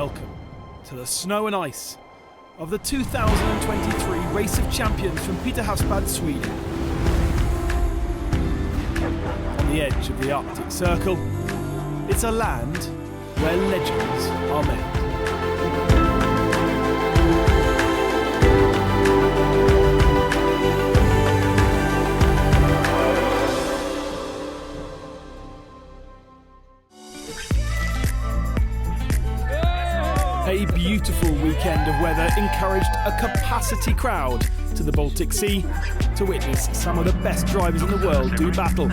Welcome to the snow and ice of the 2023 Race of Champions from Pite Havsbad, Sweden. On the edge of the Arctic Circle, it's a land where legends are made. A beautiful weekend of weather encouraged a capacity crowd to the Baltic Sea to witness some of the best drivers in the world do battle.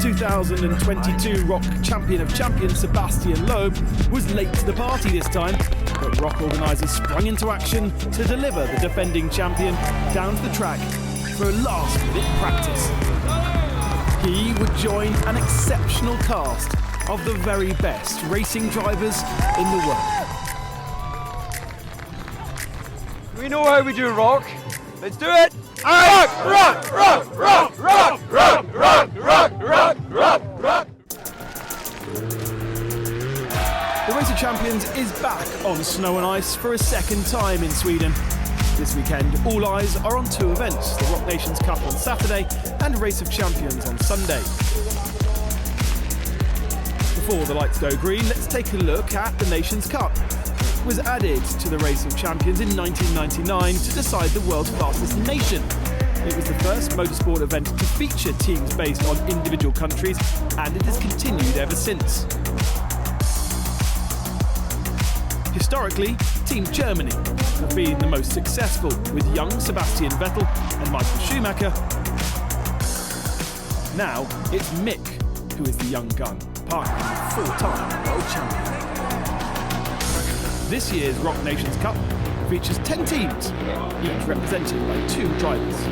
2022 ROC Champion of Champions Sebastian Loeb was late to the party this time, but ROC organisers sprung into action to deliver the defending champion down to the track for a last-minute practice. He would join an exceptional cast of the very best racing drivers in the world. We know how we do ROC. Let's do it! ROC! ROC! ROC! ROC! ROC! ROC! ROC! ROC! ROC! ROC! The Race of Champions is back on snow and ice for a second time in Sweden. This weekend, all eyes are on two events, the ROC Nations Cup on Saturday and Race of Champions on Sunday. Before the lights go green, let's take a look at the Nations Cup. Was added to the Race of Champions in 1999 to decide the world's fastest nation. It was the first motorsport event to feature teams based on individual countries, and it has continued ever since. Historically, Team Germany have been the most successful, with young Sebastian Vettel and Michael Schumacher. Now it's Mick who is the young gun, partnering with four-time world champion. This year's ROC Nations Cup features 10 teams, each represented by 2 drivers.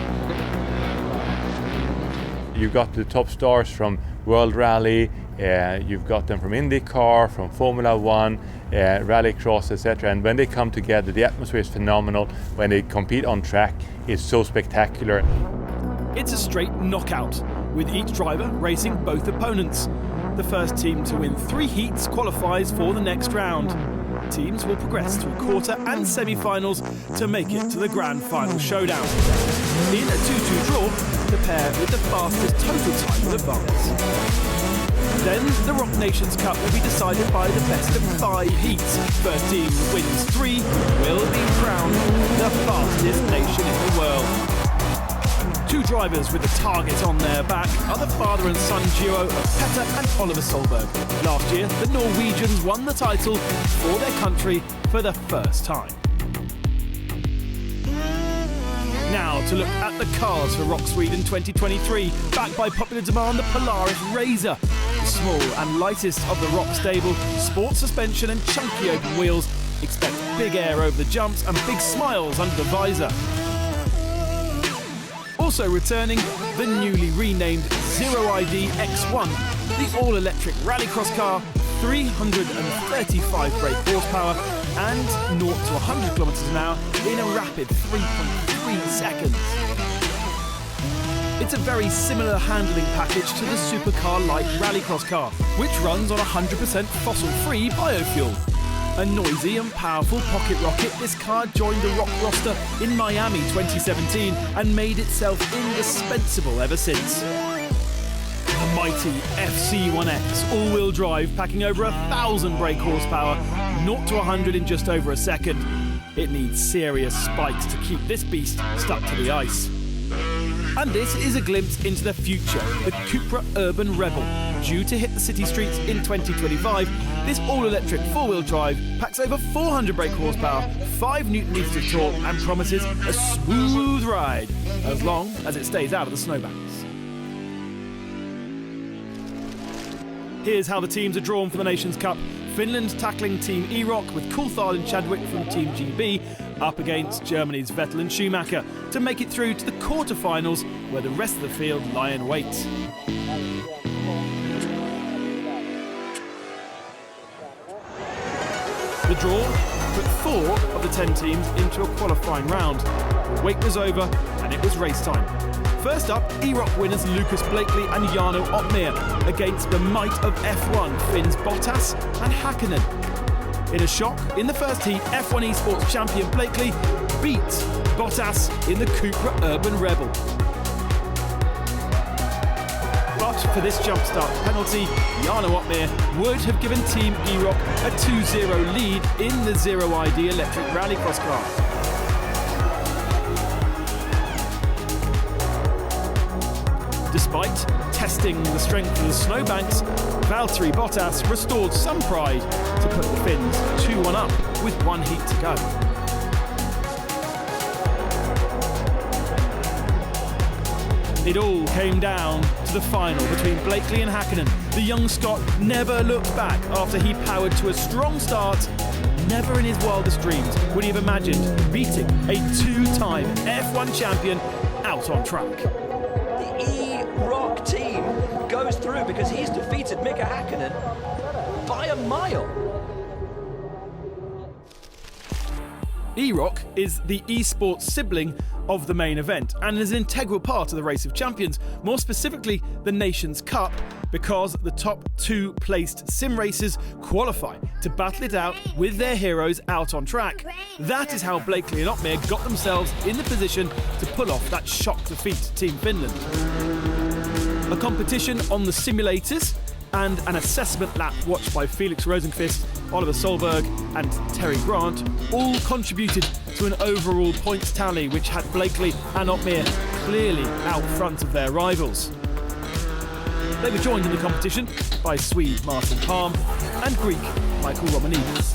You've got the top stars from World Rally, you've got them from IndyCar, from Formula 1, Rallycross, etc. And when they come together, the atmosphere is phenomenal. When they compete on track, it's so spectacular. It's a straight knockout, with each driver racing both opponents. The first team to win 3 heats qualifies for the next round. Teams will progress to a quarter and semi-finals to make it to the grand final showdown. In a 2-2 draw, the pair with the fastest total time will advance. Then the ROC Nations Cup will be decided by the best of 5 heats. First team that wins 3 will be crowned the fastest nation in the world. 2 drivers with the target on their back are the father and son duo of Petter and Oliver Solberg. Last year, the Norwegians won the title for their country for the first time. Now to look at the cars for ROC Sweden 2023. Backed by popular demand, the Polaris Razor. The small and lightest of the ROC stable, sport suspension and chunky open wheels. Expect big air over the jumps and big smiles under the visor. Also returning, the newly renamed Zero ID X1, the all-electric rallycross car, 335 brake horsepower and 0 to 100 km an hour in a rapid 3.3 seconds. It's a very similar handling package to the supercar light rallycross car, which runs on 100% fossil-free biofuel. A noisy and powerful pocket rocket, this car joined the ROC roster in Miami 2017 and made itself indispensable ever since. The mighty FC1X all-wheel drive, packing over 1,000 brake horsepower, 0 to 100 in just over a second. It needs serious spikes to keep this beast stuck to the ice. And this is a glimpse into the future. The Cupra Urban Rebel, due to hit the city streets in 2025, this all-electric four-wheel drive packs over 400 brake horsepower, 5 Nm of torque, and promises a smooth ride, as long as it stays out of the snowbanks. Here's how the teams are drawn for the Nations Cup. Finland tackling Team ROC with Coulthard and Chadwick from Team GB up against Germany's Vettel and Schumacher to make it through to the quarter-finals, where the rest of the field lie in wait. The draw put 4 of the 10 teams into a qualifying round. The wait was over and it was race time. First up, ROC winners Lucas Blakely and Jarno Opmeer against the might of F1 Finns Bottas and Häkkinen. In a shock, in the first heat, F1 Esports champion Blakely beat Bottas in the Cupra Urban Rebel. But for this jump-start penalty, Jarno Opmeer would have given Team ROC a 2-0 lead in the Zero ID electric rallycross car. Despite testing the strength of the snowbanks, Valtteri Bottas restored some pride to put the Finns 2-1 up with 1 heat to go. It all came down to the final between Blakely and Häkkinen. The young Scot never looked back after he powered to a strong start. Never in his wildest dreams would he have imagined beating a 2-time F1 champion out on track. ROC team goes through because he's defeated Mika Häkkinen by a mile. ROC is the esports sibling of the main event and is an integral part of the Race of Champions, more specifically the Nations Cup, because the top 2 placed sim racers qualify to battle it out with their heroes out on track. That is how Blakely and Opmeer got themselves in the position to pull off that shock defeat to Team Finland. A competition on the simulators and an assessment lap watched by Felix Rosenqvist, Oliver Solberg and Terry Grant all contributed to an overall points tally which had Blakely and Opmeer clearly out front of their rivals. They were joined in the competition by Swede Martin Palm and Greek Michael Romanidis.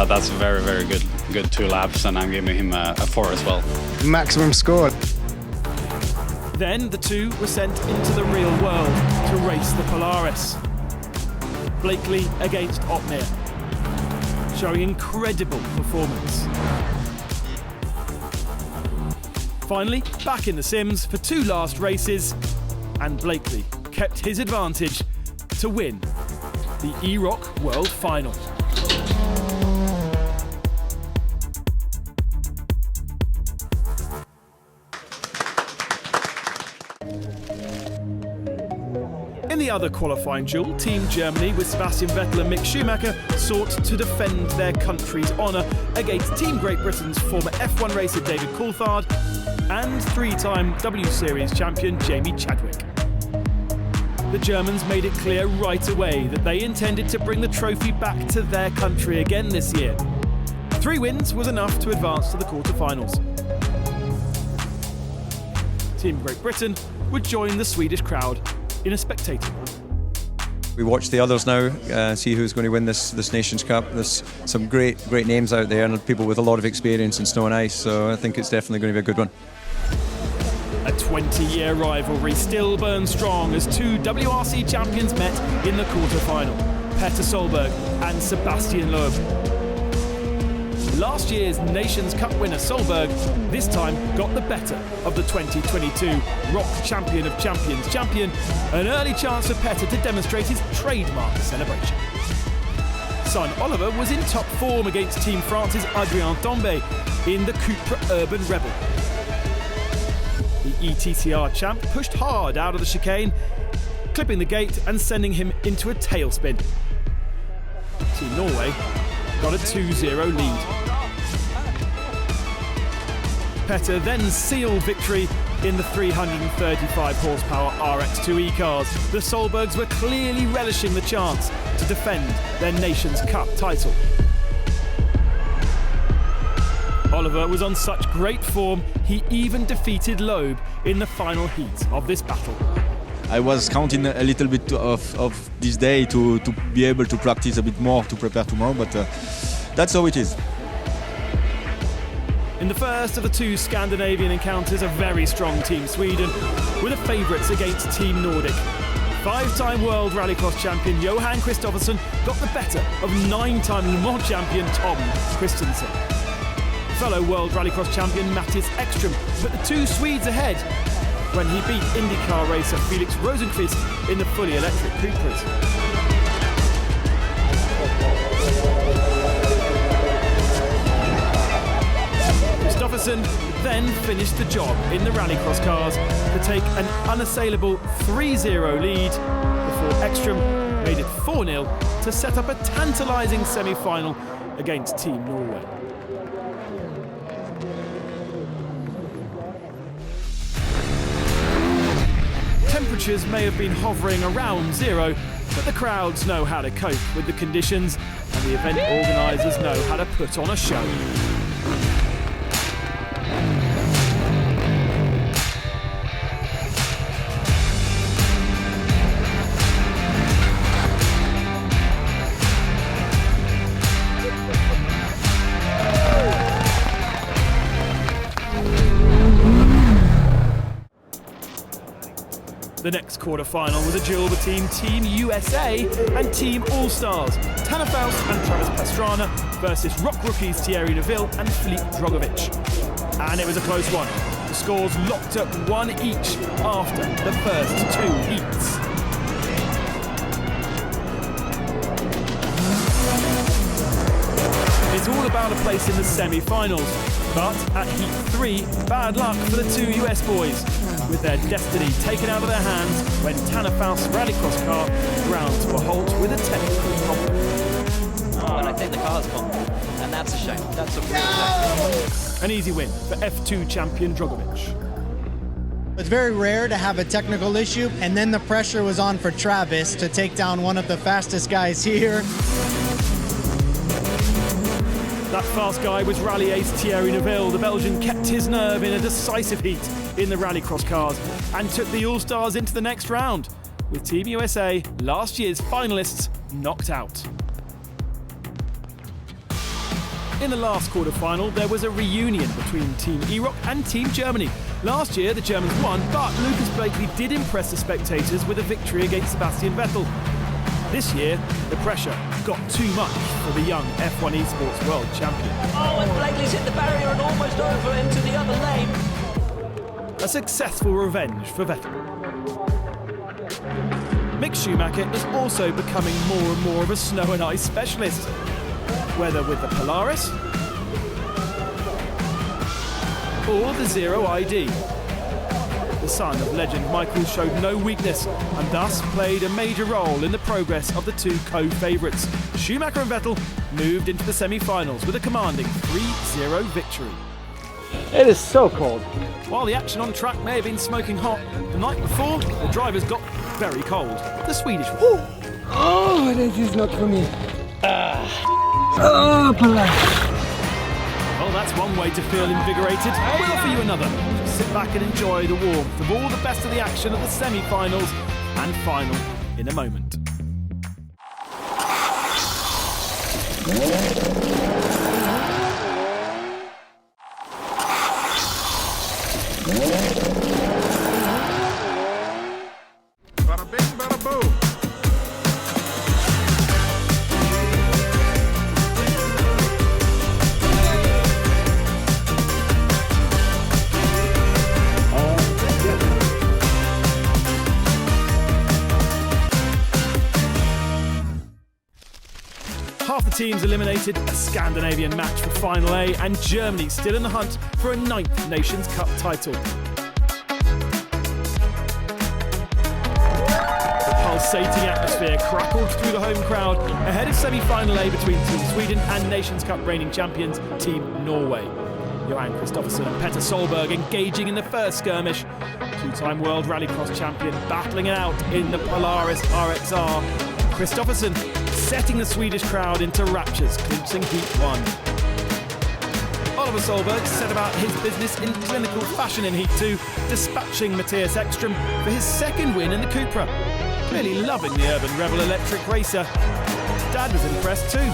That's a very, very good 2 laps, and I'm giving him a 4 as well. Maximum score. Then the two were sent into the real world to race the Polaris. Blakely against Opmeer, showing incredible performance. Finally, back in the Sims for 2 last races, and Blakely kept his advantage to win the ROC World Final. In the other qualifying duel, Team Germany with Sebastian Vettel and Mick Schumacher sought to defend their country's honour against Team Great Britain's former F1 racer David Coulthard and 3-time W Series champion Jamie Chadwick. The Germans made it clear right away that they intended to bring the trophy back to their country again this year. 3 wins was enough to advance to the quarter-finals. Team Great Britain would join the Swedish crowd in a spectator. We watch the others now, see who's going to win this Nations Cup. There's some great names out there and people with a lot of experience in snow and ice, so I think it's definitely going to be a good one. A 20-year rivalry still burns strong as 2 WRC champions met in the quarter-final, Petter Solberg and Sebastian Loeb. Last year's Nations Cup winner Solberg this time got the better of the 2022 ROC Champion of Champions champion, an early chance for Petter to demonstrate his trademark celebration. Son Oliver was in top form against Team France's Adrien Dombé in the Cupra Urban Rebel. The ETCR champ pushed hard out of the chicane, clipping the gate and sending him into a tailspin. Team Norway got a 2-0 lead. Petter then sealed victory in the 335 horsepower RX2 E-cars. The Solbergs were clearly relishing the chance to defend their Nations Cup title. Oliver was on such great form, he even defeated Loeb in the final heat of this battle. I was counting a little bit of this day to be able to practice a bit more to prepare tomorrow, but that's how it is. In the first of the two Scandinavian encounters, a very strong Team Sweden were the favourites against Team Nordic. Five-time World Rallycross champion Johan Kristoffersson got the better of nine-time Le Mans champion Tom Christensen. Fellow World Rallycross champion Mattis Ekström put the two Swedes ahead when he beat IndyCar racer Felix Rosenqvist in the fully electric Cupras. Kristoffersson then finished the job in the Rallycross cars to take an unassailable 3-0 lead before Ekström made it 4-0 to set up a tantalising semi-final against Team Norway. Temperatures may have been hovering around zero, but the crowds know how to cope with the conditions and the event organisers know how to put on a show. The next quarter-final was a duel between Team USA and Team All-Stars, Tanner Faust and Travis Pastrana versus ROC rookies Thierry Neuville and Filip Drogovic. And it was a close one. The scores locked up 1 each after the first 2 heats. It's all about a place in the semi-finals, but at Heat 3, bad luck for the two US boys, with their destiny taken out of their hands when Tanner Faust's rallycross car ground to a halt with a technical problem. And I think the car's gone, and that's a shame. That's a real shame. An easy win for F2 champion Drogovic. It's very rare to have a technical issue, and then the pressure was on for Travis to take down one of the fastest guys here. That fast guy was rally ace Thierry Neuville. The Belgian kept his nerve in a decisive heat in the rallycross cars and took the All-Stars into the next round, with Team USA, last year's finalists, knocked out. In the last quarter-final, there was a reunion between Team ROC and Team Germany. Last year, the Germans won, but Lucas Blakely did impress the spectators with a victory against Sebastian Vettel. This year, the pressure got too much for the young F1 Esports World Champion. Oh, and Blakely's hit the barrier and almost over into the other lane. A successful revenge for Vettel. Mick Schumacher is also becoming more and more of a snow and ice specialist, whether with the Polaris or the Zero ID. The son of legend Michael showed no weakness and thus played a major role in the progress of the two co-favourites. Schumacher and Vettel moved into the semi-finals with a commanding 3-0 victory. It is so cold. While the action on track may have been smoking hot, the night before, the drivers got very cold. The Swedish one. Oh, this is not for me. Oh, Polaris. Well, that's one way to feel invigorated. I will offer you another. Just sit back and enjoy the warmth of all the best of the action of the semi-finals and final in a moment. Bada bing, bada boom. Half the teams eliminated, a Scandinavian match for Final A, and Germany still in the hunt for a 9th Nations Cup title. The pulsating atmosphere crackled through the home crowd ahead of semi-final A between Team Sweden and Nations Cup reigning champions Team Norway. Johan Kristoffersen and Petter Solberg engaging in the first skirmish. Two-time World Rallycross champion battling it out in the Polaris RXR. Kristoffersen setting the Swedish crowd into raptures, clinching Heat 1. Oliver Solberg set about his business in clinical fashion in Heat 2, dispatching Matthias Ekström for his second win in the Cupra. Clearly loving the urban rebel electric racer. Dad was impressed too.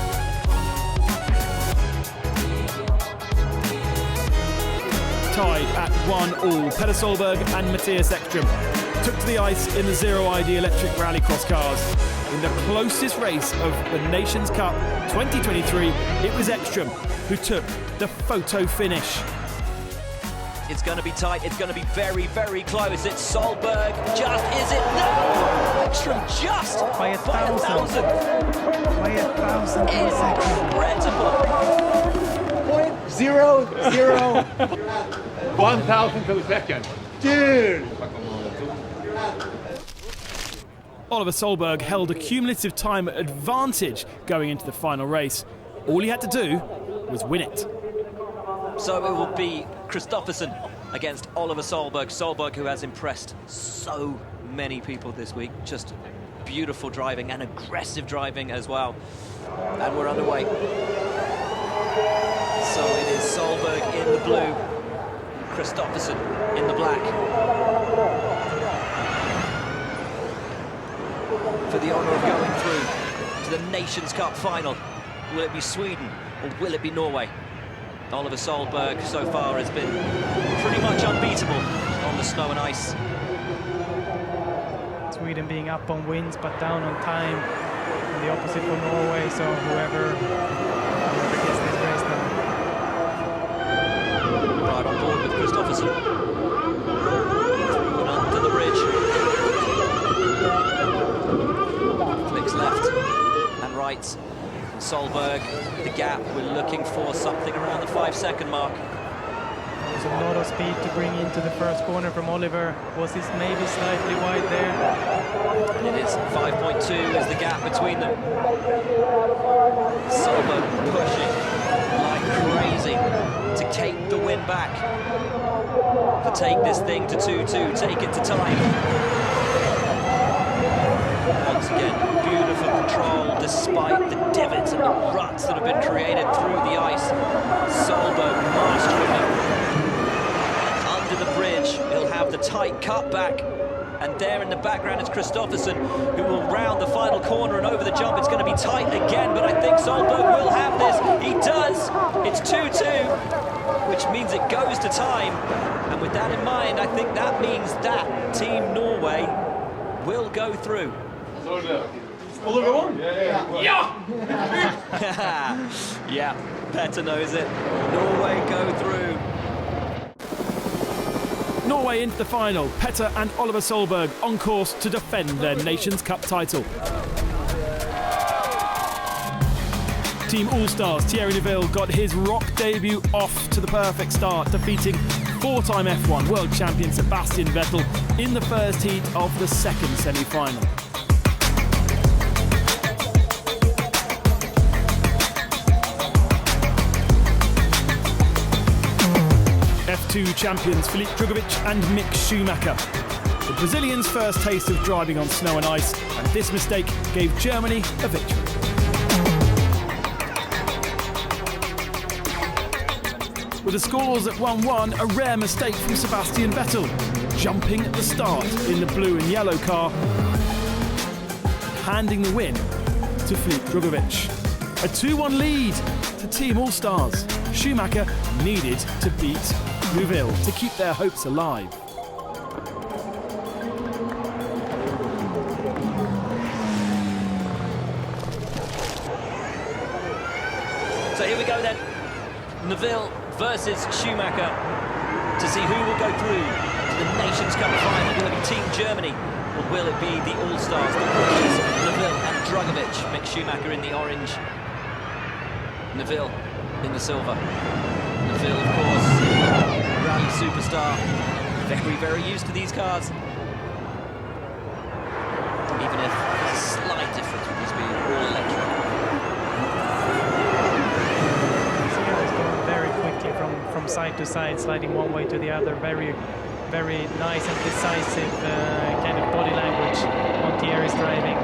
Tied at 1-1, Petter Solberg and Matthias Ekström took to the ice in the Zero ID electric rallycross cars. In the closest race of the Nations Cup 2023, it was Ekström who took the photo finish. It's going to be tight. It's going to be very, very close. It's Solberg. Just, is it? No! Ekström just by a thousand. By a thousand. Incredible. 0.00. 1,000 per second. Dude! Oliver Solberg held a cumulative time advantage going into the final race. All he had to do was win it. So it will be Kristoffersen against Oliver Solberg. Solberg, who has impressed so many people this week. Just beautiful driving and aggressive driving as well. And we're underway. So it is Solberg in the blue, Kristoffersen in the black. For the honour of going through to the Nations Cup final. Will it be Sweden or will it be Norway? Oliver Solberg so far has been pretty much unbeatable on the snow and ice. Sweden being up on wins but down on time. And the opposite for Norway, so whoever gets this race now. Right on board with Kristoffersen. Through and under the bridge. Flicks left and right. Solberg, the gap, we're looking for something around the 5-second mark. There's a lot of speed to bring into the first corner from Oliver. Was this maybe slightly wide there? And it is 5.2 is the gap between them. Solberg pushing like crazy to take the win back. To take this thing to 2-2, take it to time. Once again, beautiful control despite the divots and the ruts that have been created through the ice. Solberg mastering it. Under the bridge, he'll have the tight cutback. And there in the background is Kristoffersen, who will round the final corner and over the jump. It's going to be tight again, but I think Solberg will have this. He does. It's 2-2, which means it goes to time. And with that in mind, I think that means that Team Norway will go through. Oliver won? Yeah! Yeah, Petter knows it. Norway go through. Norway into the final. Petter and Oliver Solberg on course to defend their Nations Cup title. Team All-Stars Thierry Neuville got his ROC debut off to the perfect start, defeating four-time F1 world champion Sebastian Vettel in the first heat of the second semi-final. F2 champions Philippe Drugovich and Mick Schumacher. The Brazilians' first taste of driving on snow and ice, and this mistake gave Germany a victory. With the scores at 1-1, a rare mistake from Sebastian Vettel, jumping at the start in the blue and yellow car, handing the win to Philippe Drugovich. A 2-1 lead to Team All-Stars. Schumacher needed to beat Neuville to keep their hopes alive. So here we go then. Neuville versus Schumacher to see who will go through to the Nations Cup final. Will it be Team Germany or will it be the All-Stars, the rookies, Neuville and Drugovich? Mick Schumacher in the orange, Neuville in the silver. Neuville, of course, rally superstar, very, very used to these cars. Even if there's a slight difference with these being all electric. It's going very quickly from from side to side, sliding one way to the other. Very, very nice and decisive kind of body language on Thierry's driving.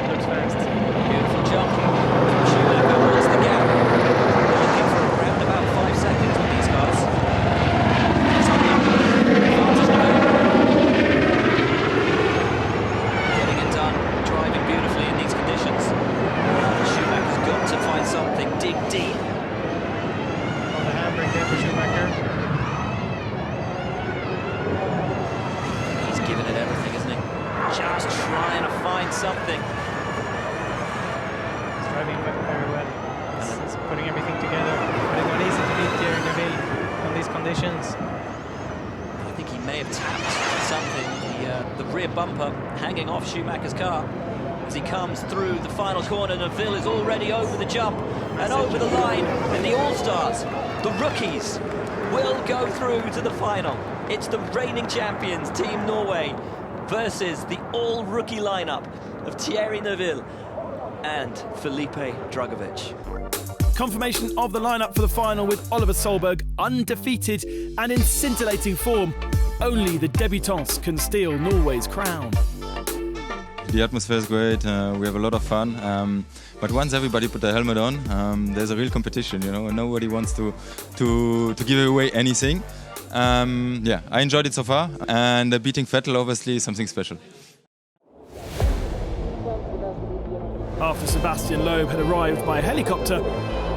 Looks fast. Beautiful jump. Schumacher wants the gap. Looking for around about 5 seconds with these guys. Getting it done, driving beautifully in these conditions. Schumacher's got to find something, dig deep. On the handbrake there for Schumacher. He's giving it everything, isn't he? Just trying to find something. He's driving very well. He's putting everything together. But it's not easy to beat Thierry Neuville on these conditions. I think he may have tapped something, the rear bumper hanging off Schumacher's car. As he comes through the final corner, Neuville is already over the jump and over the line, and the All-Stars, the rookies, will go through to the final. It's the reigning champions, Team Norway, versus the all-rookie lineup of Thierry Neuville and Felipe Drugovich. Confirmation of the lineup for the final with Oliver Solberg undefeated and in scintillating form. Only the debutants can steal Norway's crown. The atmosphere is great, we have a lot of fun, but once everybody put their helmet on, there's a real competition, you know, nobody wants to give away anything. Yeah, I enjoyed it so far, and beating Vettel obviously is something special. After Sebastian Loeb had arrived by helicopter,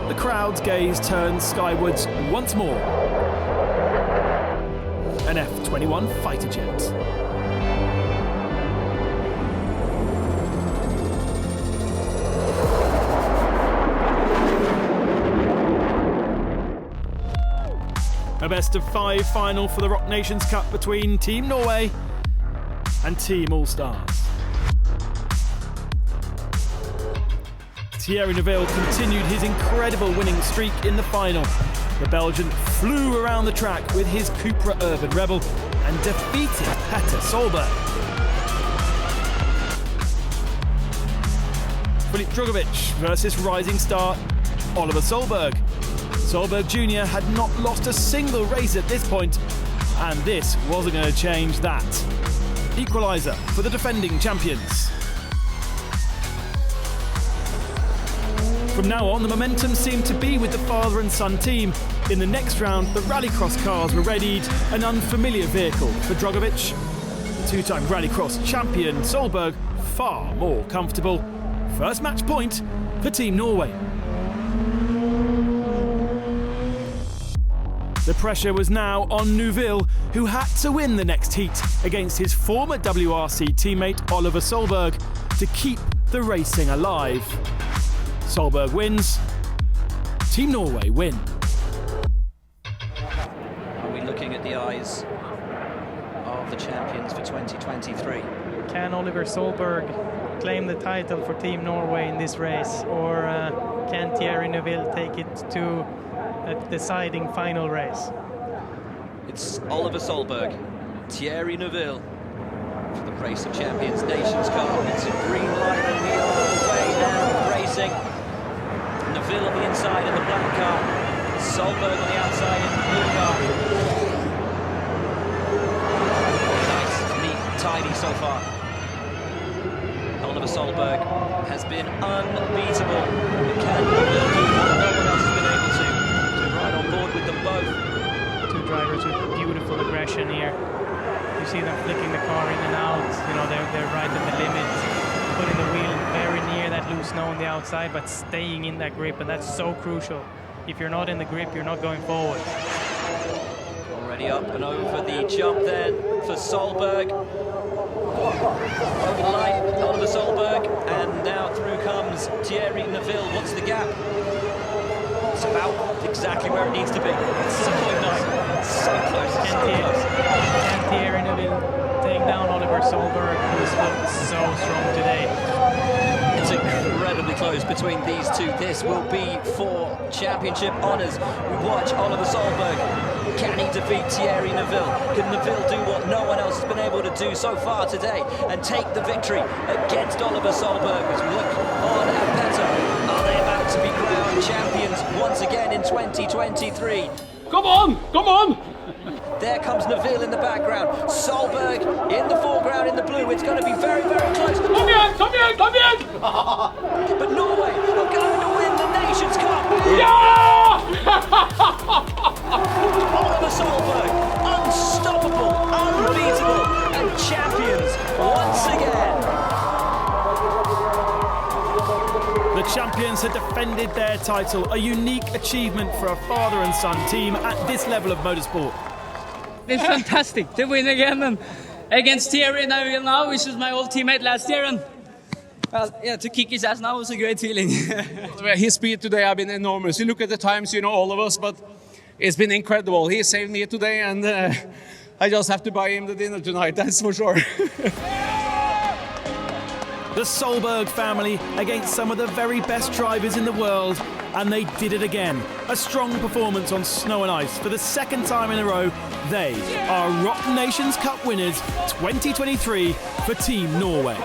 the crowd's gaze turned skywards once more. An F-21 fighter jet. A best-of-5 final for the ROC Nations Cup between Team Norway and Team All-Stars. Thierry Neuville continued his incredible winning streak in the final. The Belgian flew around the track with his Cupra Urban Rebel and defeated Pite Havsbad. Felipe Drugovich versus rising star Oliver Solberg. Solberg Jr. had not lost a single race at this point, and this wasn't going to change that. Equaliser for the defending champions. From now on, the momentum seemed to be with the father and son team. In the next round, the rallycross cars were readied, an unfamiliar vehicle for Drugovich. Two-time rallycross champion Solberg, far more comfortable. First match point for Team Norway. The pressure was now on Neuville, who had to win the next heat against his former WRC teammate Oliver Solberg to keep the racing alive. Solberg wins, Team Norway win. Are we looking at the eyes of the champions for 2023? Can Oliver Solberg claim the title for Team Norway in this race, or can Thierry Neuville take it to a deciding final race? It's Oliver Solberg, Thierry Neuville for the race of champions Nations Cup. It's a green light and we are away now racing. Neuville on the inside in the black car, Solberg on the outside in the blue car. Nice, neat, tidy so far. Oliver Solberg has been unbeatable. Can Neuville do what no one else has been able to ride on board with them both? Two drivers with beautiful aggression here. You see them flicking the car in and out. You know, they're right at the limit, putting the wheel very near that loose snow on the outside, but staying in that grip, and that's so crucial. If you're not in the grip, you're not going forward. Already up and over the jump then for Solberg. Over the line, Oliver Solberg, and now through comes Thierry Neuville. What's the gap? It's about exactly where it needs to be. It's so close, so close, so close. Can Thierry Neuville take down Oliver Solberg, who's looked so strong today? It's incredibly close between these two. This will be for championship honours. We watch Oliver Solberg. Can he defeat Thierry Neuville? Can Neuville do what no one else has been able to do so far today and take the victory against Oliver Solberg? As we look on at Pite, are they about to be crowned champions once again in 2023? Go Come on! Come on! There comes Neville in the background. Solberg in the foreground in the blue. It's going to be very, very close. Come in! Come in! Come in! But Norway are going to win the Nations Cup. Yeah! Oliver Solberg, unstoppable, unbeatable, and champions once again. The champions had defended their title, a unique achievement for a father and son team at this level of motorsport. It's fantastic to win again and against Thierry now, which was my old teammate last year, and to kick his ass now was a great feeling. His speed today has been enormous. You look at the times, all of us, but it's been incredible. He saved me today, and I just have to buy him the dinner tonight, that's for sure. The Solberg family against some of the very best drivers in the world, and they did it again. A strong performance on snow and ice for the second time in a row. They are ROC Nations Cup winners 2023 for Team Norway.